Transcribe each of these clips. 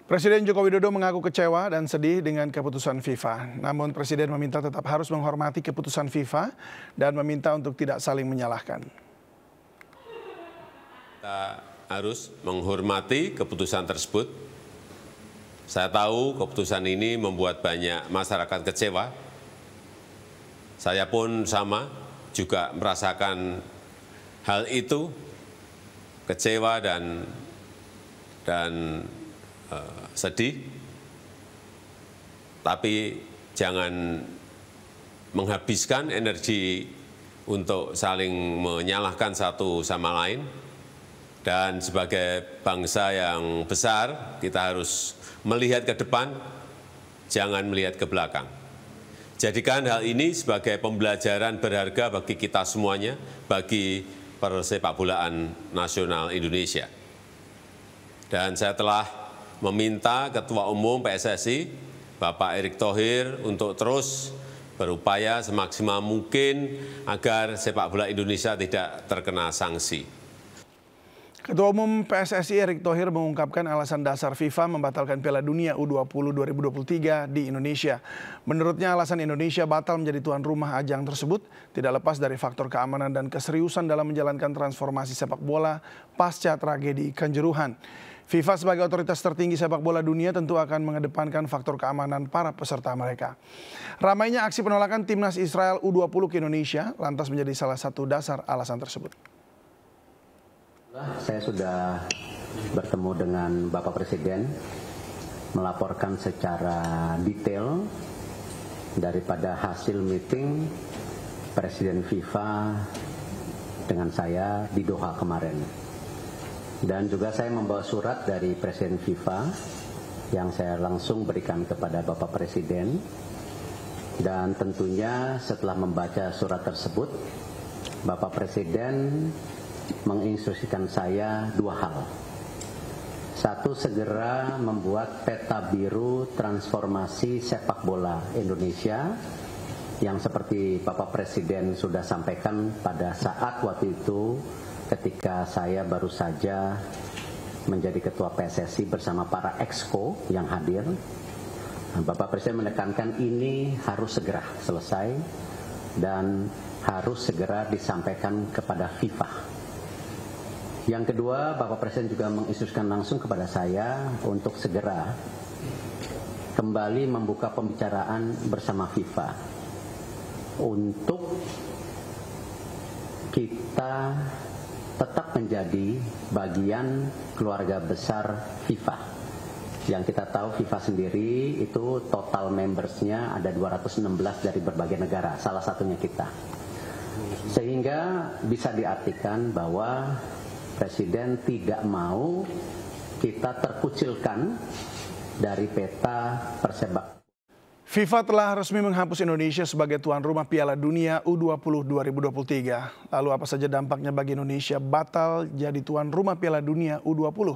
Presiden Joko Widodo mengaku kecewa dan sedih dengan keputusan FIFA. Namun Presiden meminta tetap harus menghormati keputusan FIFA dan meminta untuk tidak saling menyalahkan. Kita harus menghormati keputusan tersebut. Saya tahu keputusan ini membuat banyak masyarakat kecewa. Saya pun sama, juga merasakan hal itu, kecewa dan sedih, tapi jangan menghabiskan energi untuk saling menyalahkan satu sama lain. Dan sebagai bangsa yang besar, kita harus melihat ke depan, jangan melihat ke belakang. Jadikan hal ini sebagai pembelajaran berharga bagi kita semuanya, bagi persepakbolaan nasional Indonesia. Dan saya telah meminta Ketua Umum PSSI, Bapak Erick Thohir, untuk terus berupaya semaksimal mungkin agar sepak bola Indonesia tidak terkena sanksi. Ketua Umum PSSI Erick Thohir mengungkapkan alasan dasar FIFA membatalkan Piala Dunia U20 2023 di Indonesia. Menurutnya alasan Indonesia batal menjadi tuan rumah ajang tersebut tidak lepas dari faktor keamanan dan keseriusan dalam menjalankan transformasi sepak bola pasca tragedi Kanjuruhan. FIFA sebagai otoritas tertinggi sepak bola dunia tentu akan mengedepankan faktor keamanan para peserta mereka. Ramainya aksi penolakan timnas Israel U20 ke Indonesia lantas menjadi salah satu dasar alasan tersebut. Saya sudah bertemu dengan Bapak Presiden, melaporkan secara detail daripada hasil meeting Presiden FIFA dengan saya di Doha kemarin. Dan juga saya membawa surat dari Presiden FIFA yang saya langsung berikan kepada Bapak Presiden. Dan tentunya setelah membaca surat tersebut, Bapak Presiden menginstruksikan saya dua hal. Satu, segera membuat peta biru transformasi sepak bola Indonesia yang seperti Bapak Presiden sudah sampaikan pada saat waktu itu ketika saya baru saja menjadi Ketua PSSI bersama para exco yang hadir. Bapak Presiden menekankan ini harus segera selesai dan harus segera disampaikan kepada FIFA. Yang kedua, Bapak Presiden juga menginstruksikan langsung kepada saya untuk segera kembali membuka pembicaraan bersama FIFA untuk kita tetap menjadi bagian keluarga besar FIFA. Yang kita tahu FIFA sendiri itu total membersnya ada 216 dari berbagai negara, salah satunya kita. Sehingga bisa diartikan bahwa Presiden tidak mau kita terkucilkan dari peta persepak. FIFA telah resmi menghapus Indonesia sebagai tuan rumah Piala Dunia U20 2023. Lalu apa saja dampaknya bagi Indonesia batal jadi tuan rumah Piala Dunia U20?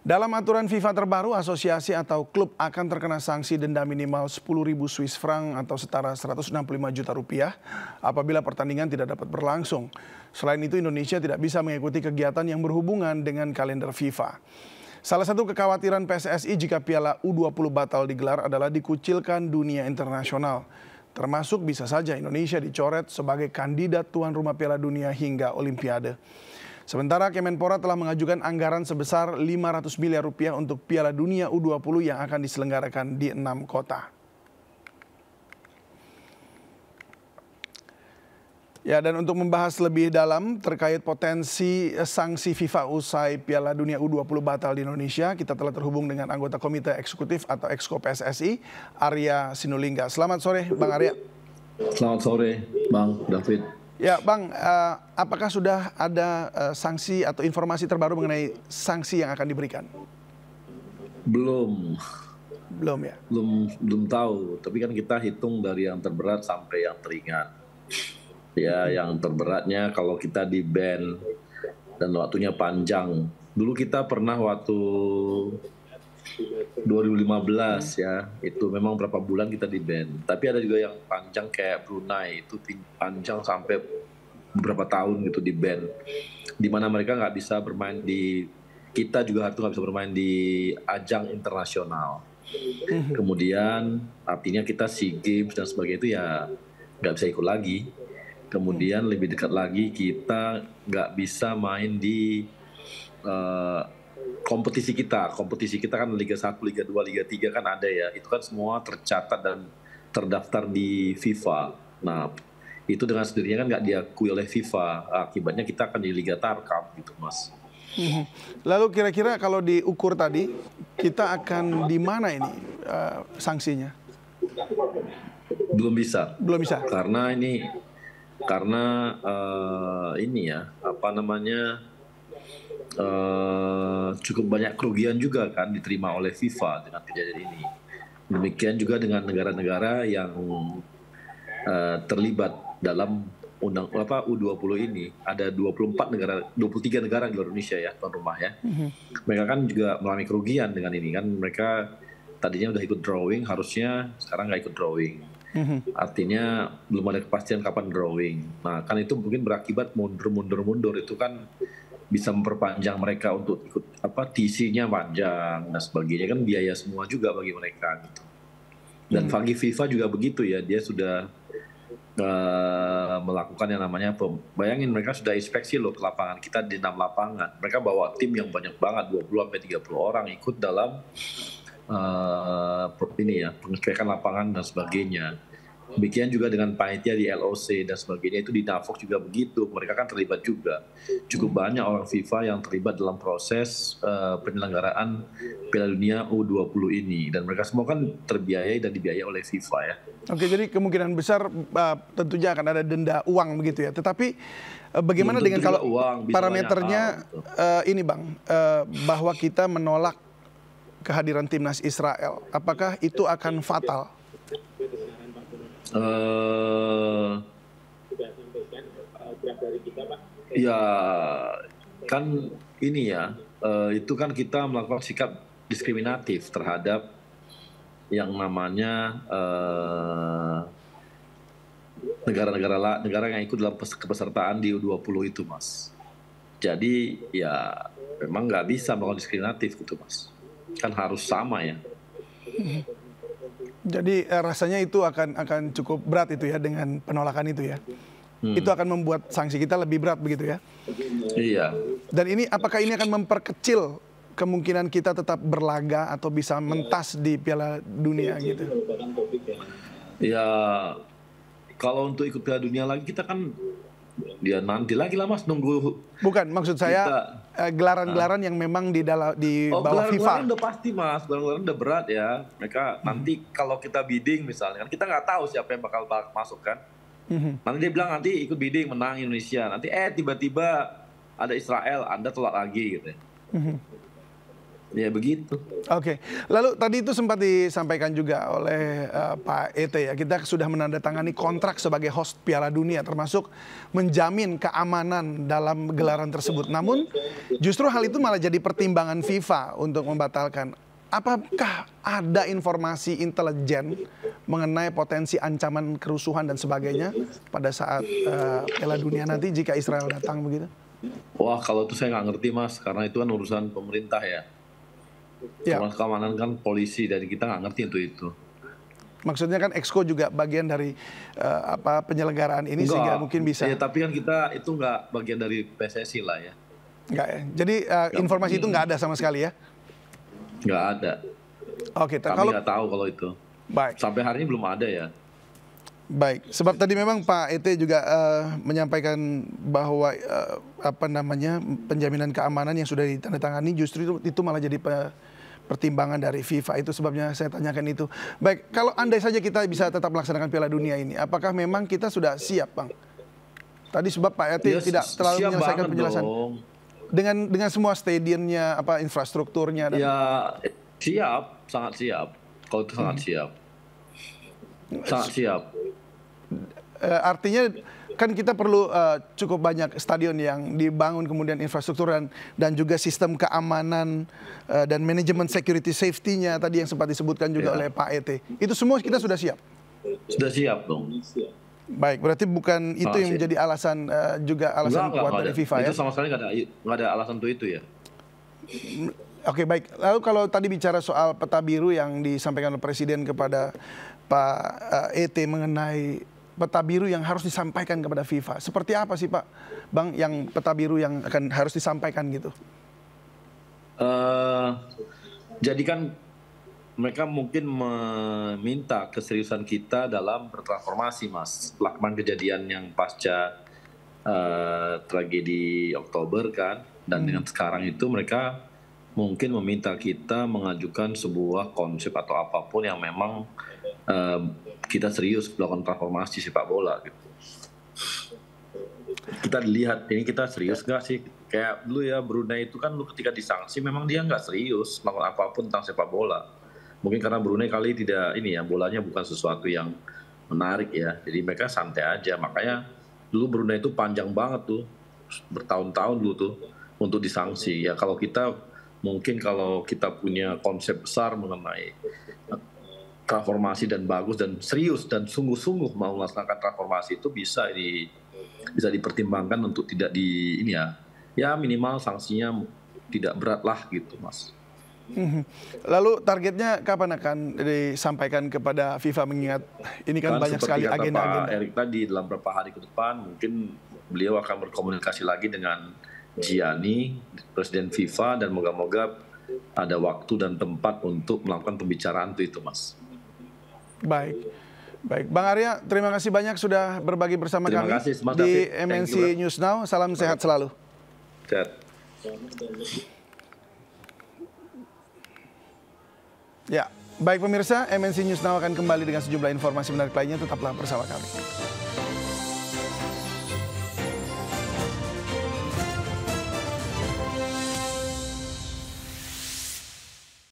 Dalam aturan FIFA terbaru, asosiasi atau klub akan terkena sanksi denda minimal 10.000 Swiss franc atau setara 165 juta rupiah apabila pertandingan tidak dapat berlangsung. Selain itu, Indonesia tidak bisa mengikuti kegiatan yang berhubungan dengan kalender FIFA. Salah satu kekhawatiran PSSI jika Piala U20 batal digelar adalah dikucilkan dunia internasional. Termasuk bisa saja Indonesia dicoret sebagai kandidat tuan rumah Piala Dunia hingga Olimpiade. Sementara Kemenpora telah mengajukan anggaran sebesar 500 miliar rupiah untuk Piala Dunia U20 yang akan diselenggarakan di 6 kota. Ya, dan untuk membahas lebih dalam terkait potensi sanksi FIFA usai Piala Dunia U20 batal di Indonesia, kita telah terhubung dengan anggota Komite Eksekutif atau Exco PSSI, Arya Sinulinga. Selamat sore, Bang Arya. Selamat sore, Bang David. Ya, Bang, apakah sudah ada sanksi atau informasi terbaru mengenai sanksi yang akan diberikan? Belum ya? Belum tahu, tapi kan kita hitung dari yang terberat sampai yang teringan. Ya, yang terberatnya kalau kita di-ban dan waktunya panjang. Dulu kita pernah waktu 2015 ya, itu memang berapa bulan kita di-ban. Tapi ada juga yang panjang kayak Brunei, itu panjang sampai beberapa tahun gitu di-ban. Di mana mereka nggak bisa bermain di kita juga harus nggak bisa bermain di ajang internasional. Kemudian artinya kita SEA Games dan sebagainya itu ya nggak bisa ikut lagi. Kemudian lebih dekat lagi kita nggak bisa main di kompetisi kita kan Liga 1, Liga 2, Liga 3 kan ada ya. Itu kan semua tercatat dan terdaftar di FIFA. Nah, itu dengan sendirinya kan nggak diakui oleh FIFA. Akibatnya kita akan di Liga Tarkam gitu, Mas. Lalu kira-kira kalau diukur tadi, kita akan di mana ini sanksinya? Belum bisa. Belum bisa. Karena ini ya apa namanya cukup banyak kerugian juga kan diterima oleh FIFA dengan kejadian ini. Demikian juga dengan negara-negara yang terlibat dalam U20 ini. Ada 23 negara di luar Indonesia ya, tuan rumah ya. Mereka kan juga mengalami kerugian dengan ini kan. Mereka tadinya udah ikut drawing, harusnya sekarang nggak ikut drawing. Artinya belum ada kepastian kapan drawing. Nah kan itu mungkin berakibat mundur itu kan bisa memperpanjang mereka untuk ikut TC-nya panjang dan sebagainya, kan biaya semua juga bagi mereka gitu. Dan bagi FIFA juga begitu ya, dia sudah melakukan yang namanya bayangin mereka sudah inspeksi loh ke lapangan kita di 6 lapangan. Mereka bawa tim yang banyak banget, 20-30 orang ikut dalam pengecekan lapangan dan sebagainya. Demikian juga dengan panitia di LOC dan sebagainya, itu di NAVOC juga begitu. Mereka kan terlibat juga. Cukup banyak orang FIFA yang terlibat dalam proses penyelenggaraan Piala Dunia U20 ini. Dan mereka semua kan terbiayai dan dibiayai oleh FIFA ya. Oke, jadi kemungkinan besar tentunya akan ada denda uang begitu ya. Tetapi bagaimana dengan kalau parameternya ini Bang, bahwa kita menolak kehadiran timnas Israel, apakah itu akan fatal? Ya kan ini ya, itu kan kita melakukan sikap diskriminatif terhadap yang namanya negara yang ikut dalam kepesertaan di U20 itu, Mas. Jadi ya memang nggak bisa melakukan diskriminatif gitu, Mas. Kan harus sama ya. Jadi rasanya itu akan cukup berat itu ya dengan penolakan itu ya. Itu akan membuat sanksi kita lebih berat begitu ya. Iya. Dan ini apakah ini akan memperkecil kemungkinan kita tetap berlaga atau bisa mentas di Piala Dunia gitu? Ya kalau untuk ikut Piala Dunia lagi kita kan dia nanti lagi lah Mas, nunggu. Bukan, maksud saya gelaran-gelaran yang memang di bawah FIFA. Gelaran udah pasti Mas, gelaran udah berat ya. Mereka nanti kalau kita bidding misalnya kan kita nggak tahu siapa yang bakal masuk kan. Nanti dia bilang nanti ikut bidding menang Indonesia, nanti tiba-tiba ada Israel, Anda tolak lagi gitu ya. Ya begitu. Oke. Lalu tadi itu sempat disampaikan juga oleh Pak Ete ya, kita sudah menandatangani kontrak sebagai host Piala Dunia, termasuk menjamin keamanan dalam gelaran tersebut. Namun justru hal itu malah jadi pertimbangan FIFA untuk membatalkan. Apakah ada informasi intelijen mengenai potensi ancaman kerusuhan dan sebagainya pada saat Piala Dunia nanti jika Israel datang begitu? Wah, kalau itu saya nggak ngerti Mas, karena itu kan urusan pemerintah ya. Keamanan kan polisi, dari kita nggak ngerti itu. Maksudnya kan Exco juga bagian dari penyelenggaraan ini sehingga mungkin bisa. Ya, tapi kan kita itu nggak bagian dari PSSI lah ya. Nggak ya. Jadi informasi itu nggak ada sama sekali ya? Nggak ada. Oke. Kami nggak tahu kalau itu. Baik. Sampai hari ini belum ada ya. Baik, sebab tadi memang Pak Ete juga menyampaikan bahwa penjaminan keamanan yang sudah ditandatangani justru itu malah jadi pertimbangan dari FIFA. Itu sebabnya saya tanyakan itu. Baik, kalau andai saja kita bisa tetap melaksanakan Piala Dunia ini, apakah memang kita sudah siap, Bang? Tadi sebab Pak Ete tidak terlalu menyelesaikan penjelasan. Dong. Dengan semua stadionnya, infrastrukturnya. Dan... Ya siap, sangat siap. Kalau itu sangat siap. Sangat siap. Artinya kan kita perlu cukup banyak stadion yang dibangun, kemudian infrastruktur dan juga sistem keamanan dan manajemen security safety-nya tadi yang sempat disebutkan juga oleh Pak Ete. Itu semua kita sudah siap? Sudah siap dong. Baik, berarti bukan itu yang menjadi alasan juga alasan kuat dari FIFA ya? Itu sama sekali nggak ada alasan untuk itu ya. Oke, baik. Lalu kalau tadi bicara soal peta biru yang disampaikan oleh Presiden kepada Pak ET mengenai peta biru yang harus disampaikan kepada FIFA. Seperti apa sih Pak, Bang, yang peta biru yang harus disampaikan gitu? Jadi kan mereka mungkin meminta keseriusan kita dalam bertransformasi, Mas. Pelaksanaan kejadian yang pasca tragedi Oktober kan, dan dengan sekarang itu mereka mungkin meminta kita mengajukan sebuah konsep atau apapun yang memang kita serius melakukan transformasi sepak bola gitu. Kita lihat ini kita serius nggak sih? Kayak dulu ya Brunei itu kan lu ketika disanksi memang dia nggak serius melakukan apapun tentang sepak bola. Mungkin karena Brunei kali tidak ini ya, bolanya bukan sesuatu yang menarik ya. Jadi mereka santai aja. Makanya dulu Brunei itu panjang banget tuh, bertahun-tahun dulu tuh untuk disanksi. Ya kalau kita mungkin kalau kita punya konsep besar mengenai transformasi dan bagus dan serius dan sungguh-sungguh mau melaksanakan transformasi itu bisa dipertimbangkan untuk tidak di ini ya minimal sanksinya tidak berat lah gitu, Mas. Lalu targetnya kapan akan disampaikan kepada FIFA, mengingat ini kan banyak sekali agenda-agenda. Pak Erik tadi dalam beberapa hari ke depan mungkin beliau akan berkomunikasi lagi dengan Gianni, Presiden FIFA, dan moga-moga ada waktu dan tempat untuk melakukan pembicaraan itu, Mas. Baik. Baik, Bang Arya, terima kasih banyak sudah berbagi bersama kami Mas di David. MNC News Now. Salam sehat selalu. Sehat. Ya, baik pemirsa, MNC News Now akan kembali dengan sejumlah informasi menarik lainnya. Tetaplah bersama kami.